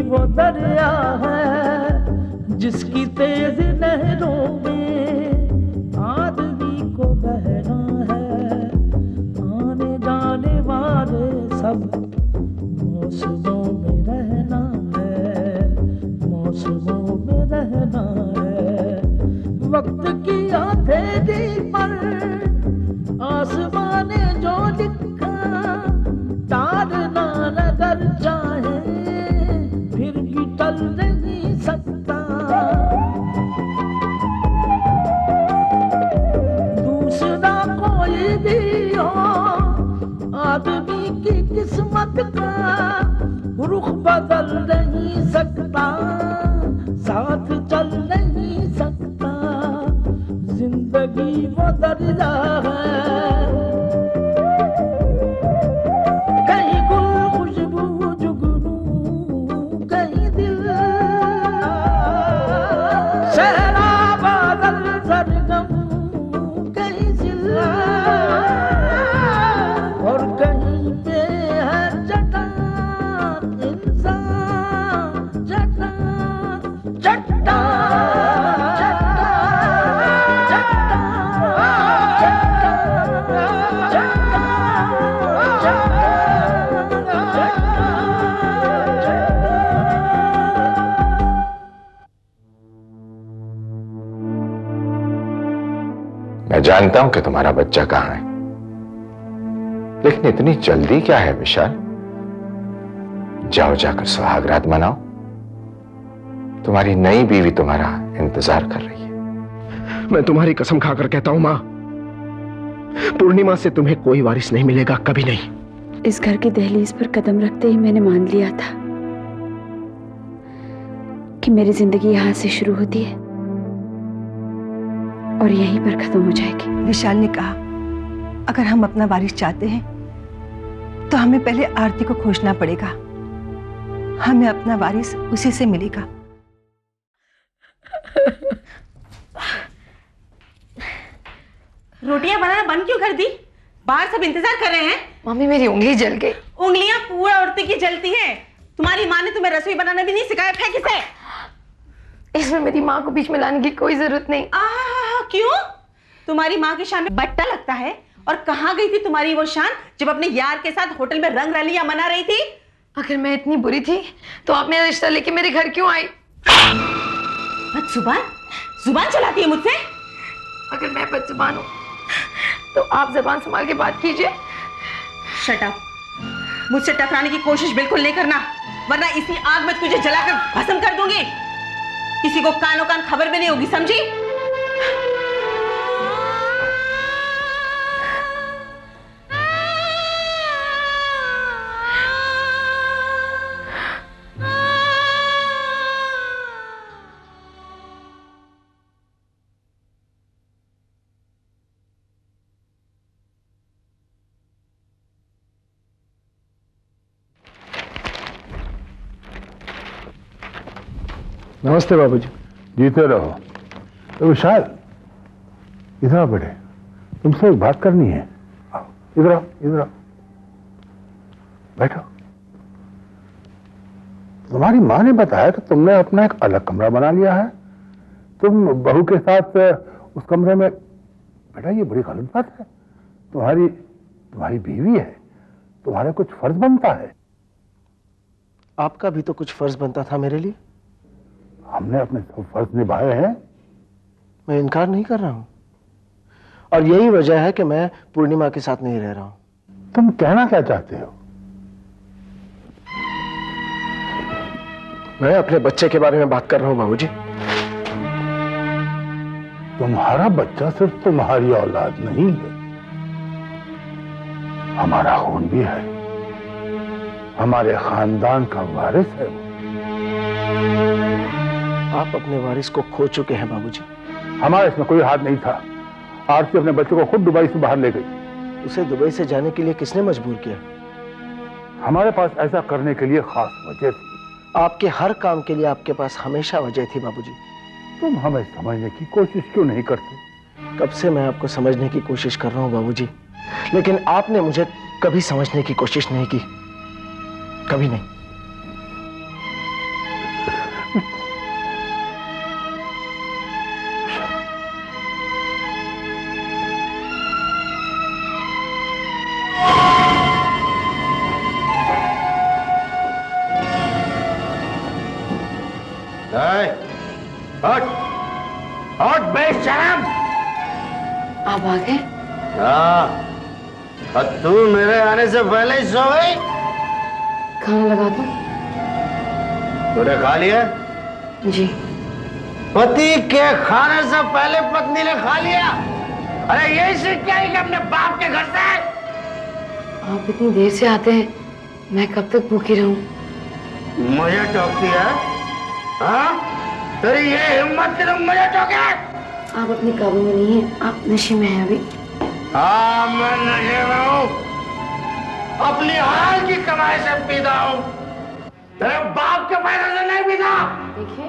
वो दरिया है जिसकी तेज लहरों में आदमी को बहना है। आने जाने वाले सब मौसमों में रहना है, मौसमों में रहना है। वक्त की हथेली पर आसमान ने जो लिखा तारना नगर चाहे फिर भी टल नहीं सकता। दूसरा कोई भी हो आदमी की किस्मत का रुख बदल नहीं सकता, साथ चल नहीं सकता। जिंदगी वो दरिया है, कहीं गुल खुशबू जुगनू, कहीं दिल सहरा बादल सरगम, कहीं जिला और कहीं पे है चट्टान इंसान, चट्टान चट्टान। मैं जानता हूं कि तुम्हारा बच्चा कहां है, लेकिन इतनी जल्दी क्या है विशाल? जाओ जाकर सुहागरात मनाओ। तुम्हारी नई बीवी तुम्हारा इंतजार कर रही है। मैं तुम्हारी कसम खाकर कहता हूं मां, पूर्णिमा से तुम्हें कोई वारिस नहीं मिलेगा, कभी नहीं। इस घर की दहलीज पर कदम रखते ही मैंने मान लिया था कि मेरी जिंदगी यहां से शुरू होती है और यहीं पर खत्म हो जाएगी। विशाल ने कहा अगर हम अपना वारिस चाहते हैं तो हमें पहले आरती को खोजना पड़ेगा, हमें अपना वारिस उसी से मिलेगा। रोटियां बनाना बंद क्यों कर दी? बाहर सब इंतजार कर रहे हैं। मम्मी मेरी उंगली जल गई। उंगलियां पूरा औरतें की जलती है। तुम्हारी माँ ने तुम्हें रसोई बनाना भी नहीं सिखाया, फेंक इसे। इसमें मेरी माँ को बीच में लाने की कोई जरूरत नहीं। क्यों? तुम्हारी माँ की शान में बट्टा लगता है। और कहाँ गई थी तुम्हारी वो शान जब अपने यार के साथ होटल में रंग रलियां मना रही थी? अगर मैं इतनी बुरी थी तो आप मेरा रिश्ता लेके मेरे घर क्यों आई? बदजुबान, जुबान चलाती है मुझसे। अगर मैं बदजुबान हूँ तो आप जबान संभाल के बात कीजिए। Shut up. मुझसे टकराने की कोशिश बिल्कुल नहीं करना, वरना इसी आग में तुझे जलाकर भस्म कर दूंगी। किसी को कानों कान खबर भी नहीं होगी, समझी? नमस्ते बाबूजी। जीते रहो। तो विशाल इधर आओ बेटे, तुमसे एक बात करनी है। आओ इधर आओ, इधर आओ, बैठो। तुम्हारी माँ ने बताया कि तुमने अपना एक अलग कमरा बना लिया है। तुम बहू के साथ उस कमरे में। बेटा ये बड़ी गलत बात है। तुम्हारी बीवी है, तुम्हारे कुछ फर्ज बनता है। आपका भी तो कुछ फर्ज बनता था मेरे लिए। हमने अपने सब फर्ज निभाए हैं। मैं इनकार नहीं कर रहा हूं, और यही वजह है कि मैं पूर्णिमा के साथ नहीं रह रहा हूं। तुम कहना क्या चाहते हो? मैं अपने बच्चे के बारे में बात कर रहा हूं बाबूजी। तुम्हारा बच्चा सिर्फ तुम्हारी औलाद नहीं है, हमारा खून भी है, हमारे खानदान का वारिस है वो। आप अपने वारिस को खो चुके हैं बाबूजी। हमारा इसमें कोई हाथ नहीं था। आरती अपने बच्चे को खुद दुबई से बाहर ले गई। उसे दुबई से जाने के लिए किसने मजबूर किया? हमारे पास ऐसा करने के लिए खास वजह थी। आपके हर काम के लिए आपके पास हमेशा वजह थी बाबूजी। तुम हमें समझने की कोशिश क्यों नहीं करते? कब से मैं आपको समझने की कोशिश कर रहा हूं बाबूजी, लेकिन आपने मुझे कभी समझने की कोशिश नहीं की, कभी नहीं। आप आ गए? हाँ, तू मेरे आने से पहले ही सो गई। खाना लगा दूं? तूने खा लिया? जी। पति के खाने से पहले पत्नी ने खा लिया? अरे यही सीख के आई कि अपने बाप के घर से? आप इतनी देर से आते हैं, मैं कब तक भूखी रहूं? मुझे टोकती है? हाँ? तेरी ये हिम्मत कि तुम मुझे टोके? आप अपने काबू में नहीं हैं, आप नशे में हैं अभी। हाँ, मैं नशे में हूँ। अपनी हाल की कमाई से पीता हूँ, तेरे बाप के पैसे से नहीं पीता। देखिए,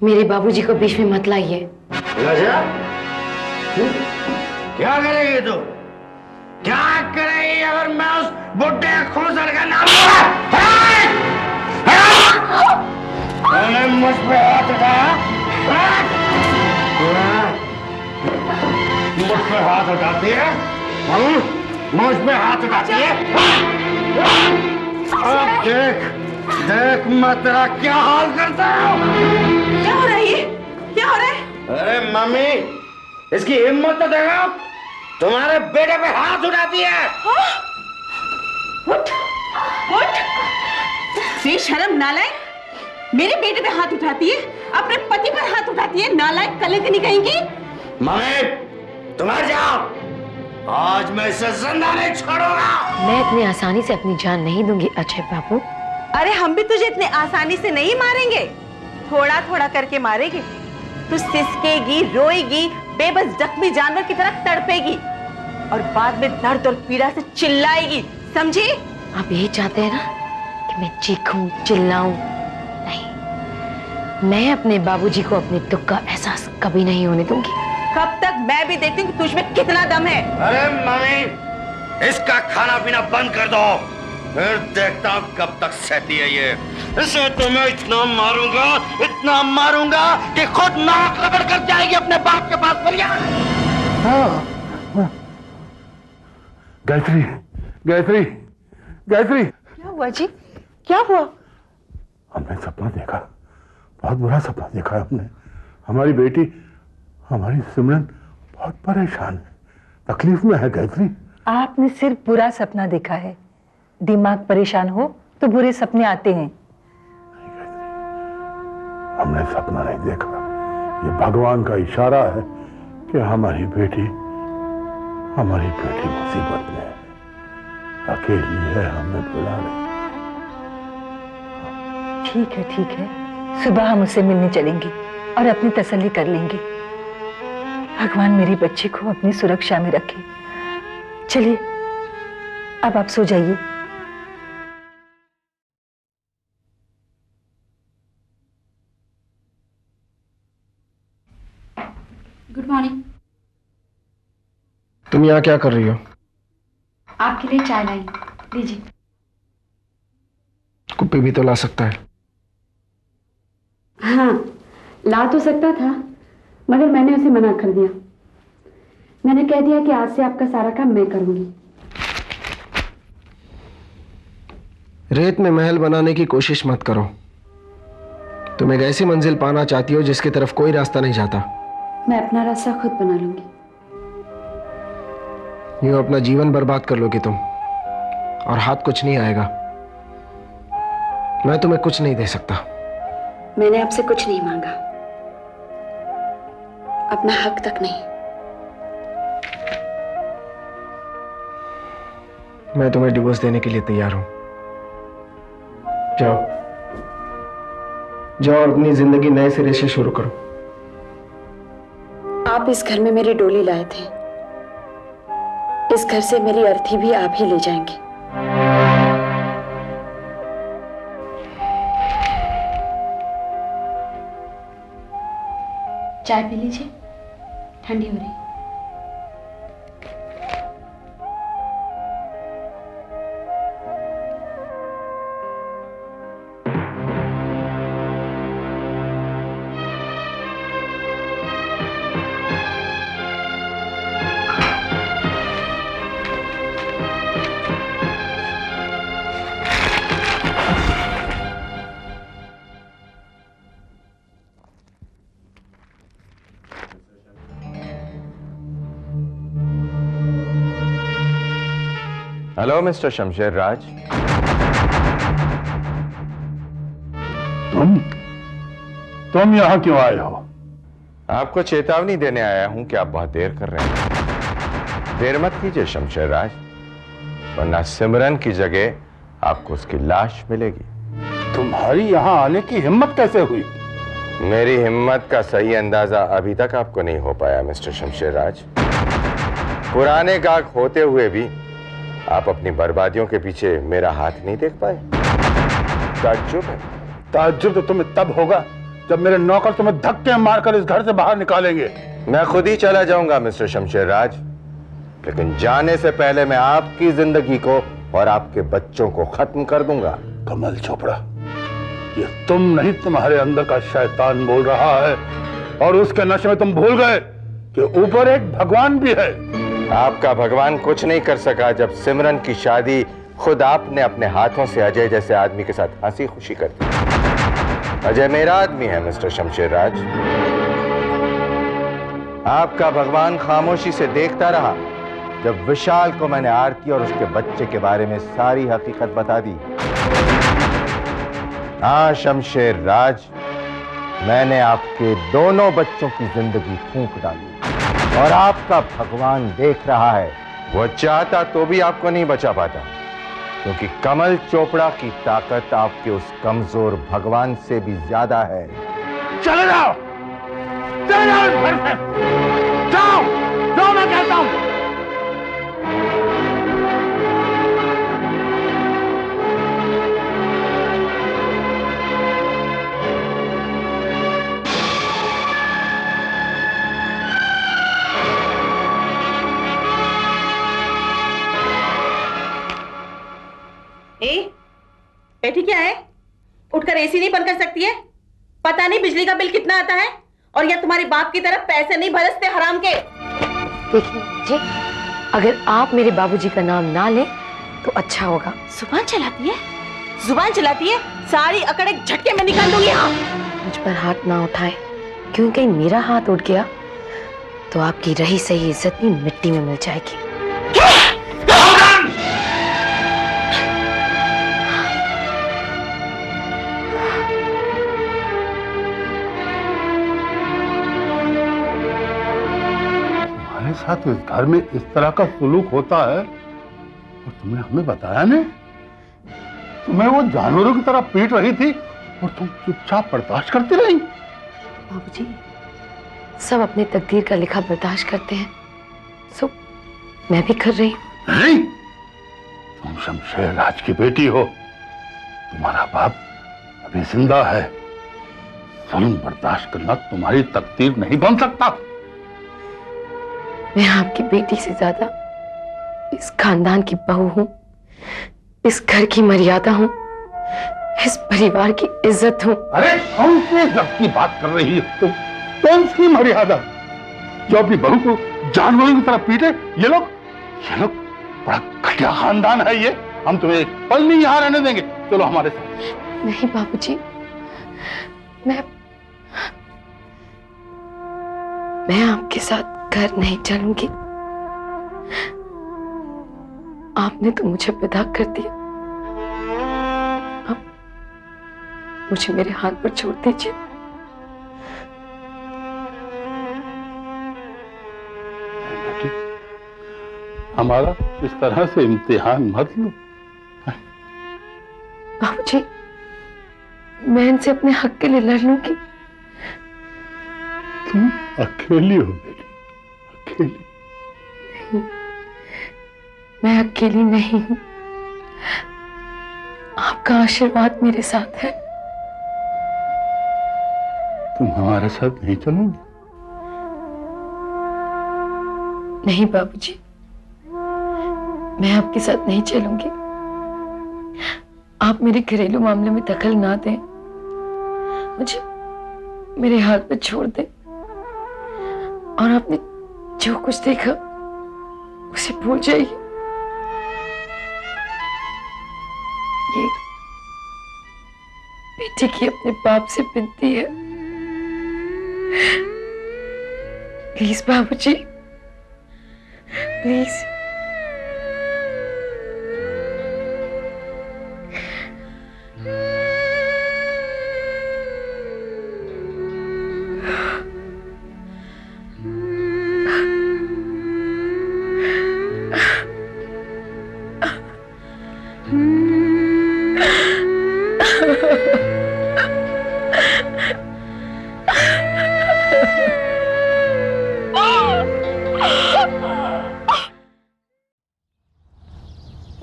मेरे बाबूजी को बीच में मत लाइए। नशा? क्या करेगी तू? क्या करेगी अगर मैं उस बुड्ढे खूंसर का नाम लूंगा? तूने मुझ पे हाथ उठाया? मुझ पे हाथ उठाती है? मुझ पे हाथ उठाती है? अब देख देख मैं तेरा क्या हाल करता हूँ। क्या हो रहा है ये? क्या हो रहा है? अरे मम्मी, इसकी हिम्मत तो देखो, तुम्हारे बेटे पे हाथ उठाती है। उठ, उठ, बेशरम नालायक, मेरे बेटे पे हाथ उठाती है, अपने पति पर हाथ उठाती है, नालायक कलंकनी कहेंगी। मम्मी, तुम मर जाओ, आज मैं इसे जिंदा नहीं छोड़ूंगा। मैं इतनी आसानी से अपनी जान नहीं दूंगी अजय बाबू। अरे हम भी तुझे इतने आसानी से नहीं मारेंगे, थोड़ा थोड़ा करके मारेंगे। तू सिसकेगी, रोएगी, बेबस जख्मी जानवर की तरह तड़पेगी और बाद में दर्द और पीड़ा से चिल्लाएगी, समझी? आप यही चाहते हैं ना कि मैं चीखूं, चिल्लाऊं? नहीं, मैं अपने बाबूजी को अपने दुख का एहसास कभी नहीं होने दूंगी। कब तक मैं भी देखती हूँ कि तुझ में कितना दम है। अरे मम्मी, इसका खाना पीना बंद कर दो, फिर देखता हूँ कब तक सहती है ये। इसे तो मैं इतना मारूंगा कि खुद नाक रगड़ कर जाएगी अपने बाप के पास। गायत्री, गायत्री, गायत्री। क्या हुआ जी? क्या हुआ? हमने सपना देखा, बहुत बुरा सपना देखा हमने। हमारी बेटी, हमारी सिमरन बहुत परेशान है, तकलीफ में है। गायत्री, आपने सिर्फ बुरा सपना देखा है। दिमाग परेशान हो तो बुरे सपने आते हैं। हमने सपना नहीं देखा, ये भगवान का इशारा है कि हमारी बेटी मुसीबत में है, अकेली है, हमें बुला रही। ठीक है, सुबह हम उससे मिलने चलेंगे और अपनी तसल्ली कर लेंगे। भगवान मेरी बच्ची को अपनी सुरक्षा में रखे। चलिए, अब आप सो जाइए। Good morning. तुम यहाँ क्या कर रही हो? आपके लिए चाय लाई, लीजिए। कुप्पी भी तो ला सकता है। हाँ, ला तो सकता था, मगर मैंने उसे मना कर दिया। मैंने कह दिया कि आज से आपका सारा काम मैं करूंगी। रेत में महल बनाने की कोशिश मत करो। तुम एक ऐसी मंजिल पाना चाहती हो जिसकी तरफ कोई रास्ता नहीं जाता। मैं अपना रास्ता खुद बना लूंगी। यूं अपना जीवन बर्बाद कर लोगी तुम, और हाथ कुछ नहीं आएगा। मैं तुम्हें कुछ नहीं दे सकता। मैंने आपसे कुछ नहीं मांगा, अपना हक तक नहीं। मैं तुम्हें डिवोर्स देने के लिए तैयार हूं। जाओ जाओ, अपनी जिंदगी नए सिरे से शुरू करो। आप इस घर में मेरी डोली लाए थे, इस घर से मेरी अर्थी भी आप ही ले जाएंगे। चाय पी लीजिए, ठंडी हो रही। हेलो मिस्टर शमशेर राज। तुम यहां क्यों आए हो? आपको चेतावनी देने आया हूं कि आप बहुत देर कर रहे हैं। देर मत कीजिए शमशेर राज, वरना सिमरन की जगह आपको उसकी लाश मिलेगी। तुम्हारी यहां आने की हिम्मत कैसे हुई? मेरी हिम्मत का सही अंदाजा अभी तक आपको नहीं हो पाया मिस्टर शमशेर राज। पुराने गाहक होते हुए भी आप अपनी बर्बादियों के पीछे मेरा हाथ नहीं देख पाए। ताज्जुब है। ताज्जुब तो तुम्हें तब होगा जब मेरे नौकर तुम्हें धक्के मारकर इस घर से बाहर निकालेंगे। मैं खुद ही चला जाऊंगा मिस्टर शमशेर राज, लेकिन जाने से पहले मैं आपकी जिंदगी को और आपके बच्चों को खत्म कर दूंगा। कमल चोपड़ा, ये तुम नहीं, तुम्हारे अंदर का शैतान बोल रहा है, और उसके नशे में तुम भूल गए कि ऊपर एक भगवान भी है। आपका भगवान कुछ नहीं कर सका जब सिमरन की शादी खुद आपने अपने हाथों से अजय जैसे आदमी के साथ हंसी खुशी कर दी। अजय मेरा आदमी है मिस्टर शमशेर राज। आपका भगवान खामोशी से देखता रहा जब विशाल को मैंने आरती और उसके बच्चे के बारे में सारी हकीकत बता दी। हाँ शमशेर राज, मैंने आपके दोनों बच्चों की जिंदगी फूंक डाली और आपका भगवान देख रहा है। वो चाहता तो भी आपको नहीं बचा पाता, क्योंकि कमल चोपड़ा की ताकत आपके उस कमजोर भगवान से भी ज्यादा है। चले जाओ, चले जाओ इस घर से, जाओ, जाओ मैं कहता हूं। बैठी क्या है? उठकर एसी नहीं बंद कर सकती है? पता नहीं बिजली का बिल कितना आता है, और या तुम्हारे बाप की तरफ पैसे नहीं बरसते हराम के। देखिए जी, अगर आप मेरे बाबूजी का नाम ना लें तो अच्छा होगा। जुबान चलाती है, जुबान चलाती है, सारी अकड़ एक झटके में निकाल दूंगी। हाँ, मुझ पर हाथ ना उठाए, क्योंकि कहीं मेरा हाथ उठ गया तो आपकी रही सही इज्जत भी मिट्टी में मिल जाएगी। साथ इस घर में इस तरह का सुलूक होता है और तुमने हमें बताया नहीं? तुम्हें वो जानवरों की तरह पीट रही थी और तुम चुपचाप बर्दाश्त करती रही। बाबूजी, सब अपने तकदीर का लिखा बर्दाश्त करते हैं, सो मैं भी कर रही हूँ। नहीं, तुम शमशेर राज की बेटी हो, तुम्हारा बाप अभी जिंदा है। जुल्म बर्दाश्त करना तुम्हारी तकदीर नहीं बन सकता। मैं आपकी बेटी से ज्यादा इस खानदान की बहू हूं, इस घर की मर्यादा हूं, इस परिवार की इज्जत हूं। अरे कौन सी इज्जत की बात कर रही है तुम? कौन सी मर्यादा? जो अपनी बहू को जानवरों की तरह पीटे? ये लोग बड़ा घटिया खानदान है ये। हम तुम्हें एक पल नहीं यहाँ रहने देंगे। चलो हमारे साथ। नहीं बाबूजी, मैं आपके साथ घर नहीं चलूंगी। आपने तो मुझे विदा कर दिया, अब मुझे मेरे हाथ पर छोड़ दीजिए। हमारा इस तरह से इम्तिहान मत लो। बाबूजी, मैं इनसे अपने हक के लिए लड़ लूंगी। तुम अकेली हो बेटी, अकेली। नहीं, मैं अकेली नहीं हूं, आपका आशीर्वाद मेरे साथ है। तुम हमारे साथ नहीं चलोगी? नहीं बाबूजी, मैं आपके साथ नहीं चलूंगी। आप मेरे घरेलू मामले में दखल ना दें, मुझे मेरे हाथ पे छोड़ दें, और आपने जो कुछ देखा उसे भूल जाइए। ये बेटी की अपने बाप से विनती है, प्लीज बाबूजी, प्लीज।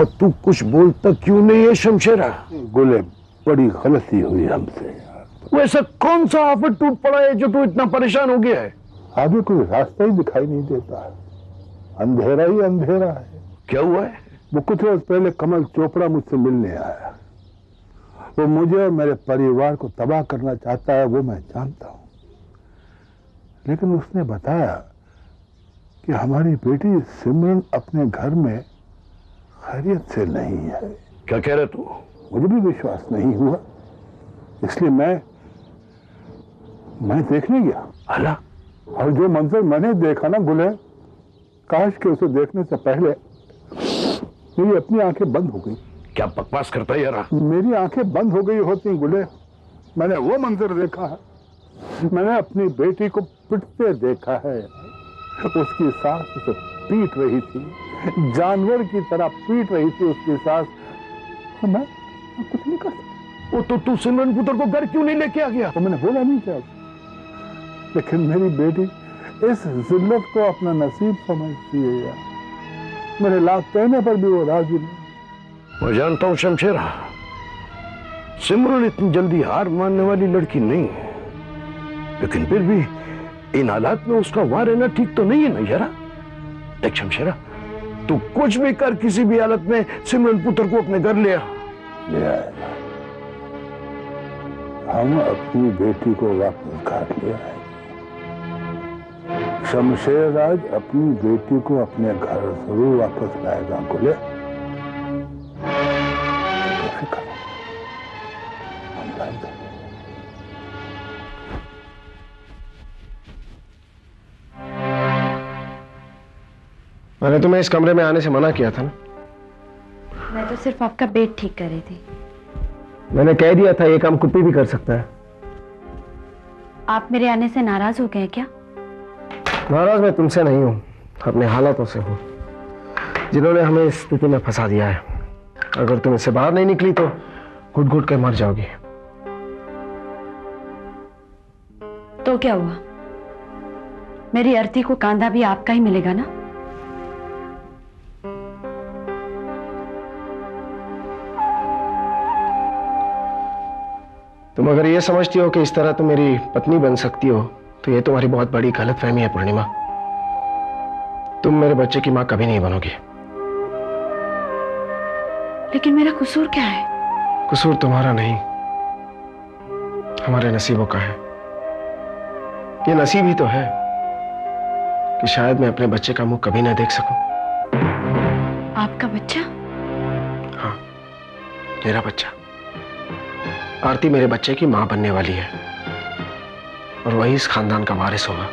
और तू कुछ बोलता क्यों नहीं है शमशेरा? गुले, बड़ी गलती हुई हमसे। वैसा कौन सा आफत टूट पड़ा है जो तू इतना परेशान हो गया है? आगे कोई रास्ता ही दिखाई नहीं देता, अंधेरा ही अंधेरा है। क्या हुआ है? वो कुछ रोज पहले कमल चोपड़ा मुझसे मिलने आया। वो मुझे और मेरे परिवार को तबाह करना चाहता है, वो मैं जानता हूं, लेकिन उसने बताया कि हमारी बेटी सिमरन अपने घर में खैरियत से नहीं है। क्या कह रहे तू? मुझे भी विश्वास नहीं हुआ, इसलिए मैं देखने गया। अला, और जो मंजर मैंने देखा ना गुले, काश के उसे देखने से पहले मेरी अपनी आंखें बंद हो गई। क्या बकवास करता है यार? मेरी आंखें बंद हो गई होती गुले। मैंने वो मंजर देखा है, मैंने अपनी बेटी को पिटते देखा है। उसकी सास उसे पीट रही थी, जानवर की तरह पीट रही थी उसकी सास। मैं कुछ नहीं कर सकता। वो तो तू सिमरन पुत्र को घर क्यों नहीं लेके आ गया? तो मैंने बोला नहीं क्या, लेकिन मेरी बेटी इस जिल्लत को अपना नसीब समझती है यार। मेरे लाख कहने पर भी वो राजी नहीं। मैं जानता हूं शमशेरा, सिमरन इतनी जल्दी हार मानने वाली लड़की नहीं है, लेकिन फिर भी इन हालात में उसका वहां रहना ठीक तो नहीं है ना यारा? देख शमशेरा, तू कुछ भी कर, किसी भी हालत में सिमरन पुत्र को अपने घर ले आएगा। हम अपनी बेटी को वापस घर ले आएंगे। शमशेर आज अपनी बेटी को अपने घर जरूर वापस लाएगा गुले। हम लाएंगे। मैंने तुम्हें इस कमरे में आने से मना किया था ना? मैं तो सिर्फ आपका बेड ठीक कर रही थी। मैंने कह दिया था ये काम कुप्पी भी कर सकता है। आप मेरे आने से नाराज हो गए क्या? नाराज मैं तुमसे नहीं हूं, अपने हालातों से हूं, जिन्होंने हमें इस स्थिति में फंसा दिया है। अगर तुम इससे बाहर नहीं निकली तो घुट घुट कर मर जाओगी। तो क्या हुआ? मेरी अर्थी को कांधा भी आपका ही मिलेगा ना? तुम अगर ये समझती हो कि इस तरह तुम मेरी पत्नी बन सकती हो तो ये तुम्हारी बहुत बड़ी गलतफहमी है पूर्णिमा। तुम मेरे बच्चे की मां कभी नहीं बनोगी। लेकिन मेरा कसूर क्या है? कसूर तुम्हारा नहीं, हमारे नसीबों का है। ये नसीब ही तो है कि शायद मैं अपने बच्चे का मुंह कभी ना देख सकूं। आपका बच्चा? हाँ, मेरा बच्चा। आरती मेरे बच्चे की मां बनने वाली है और वही इस खानदान का वारिस होगा।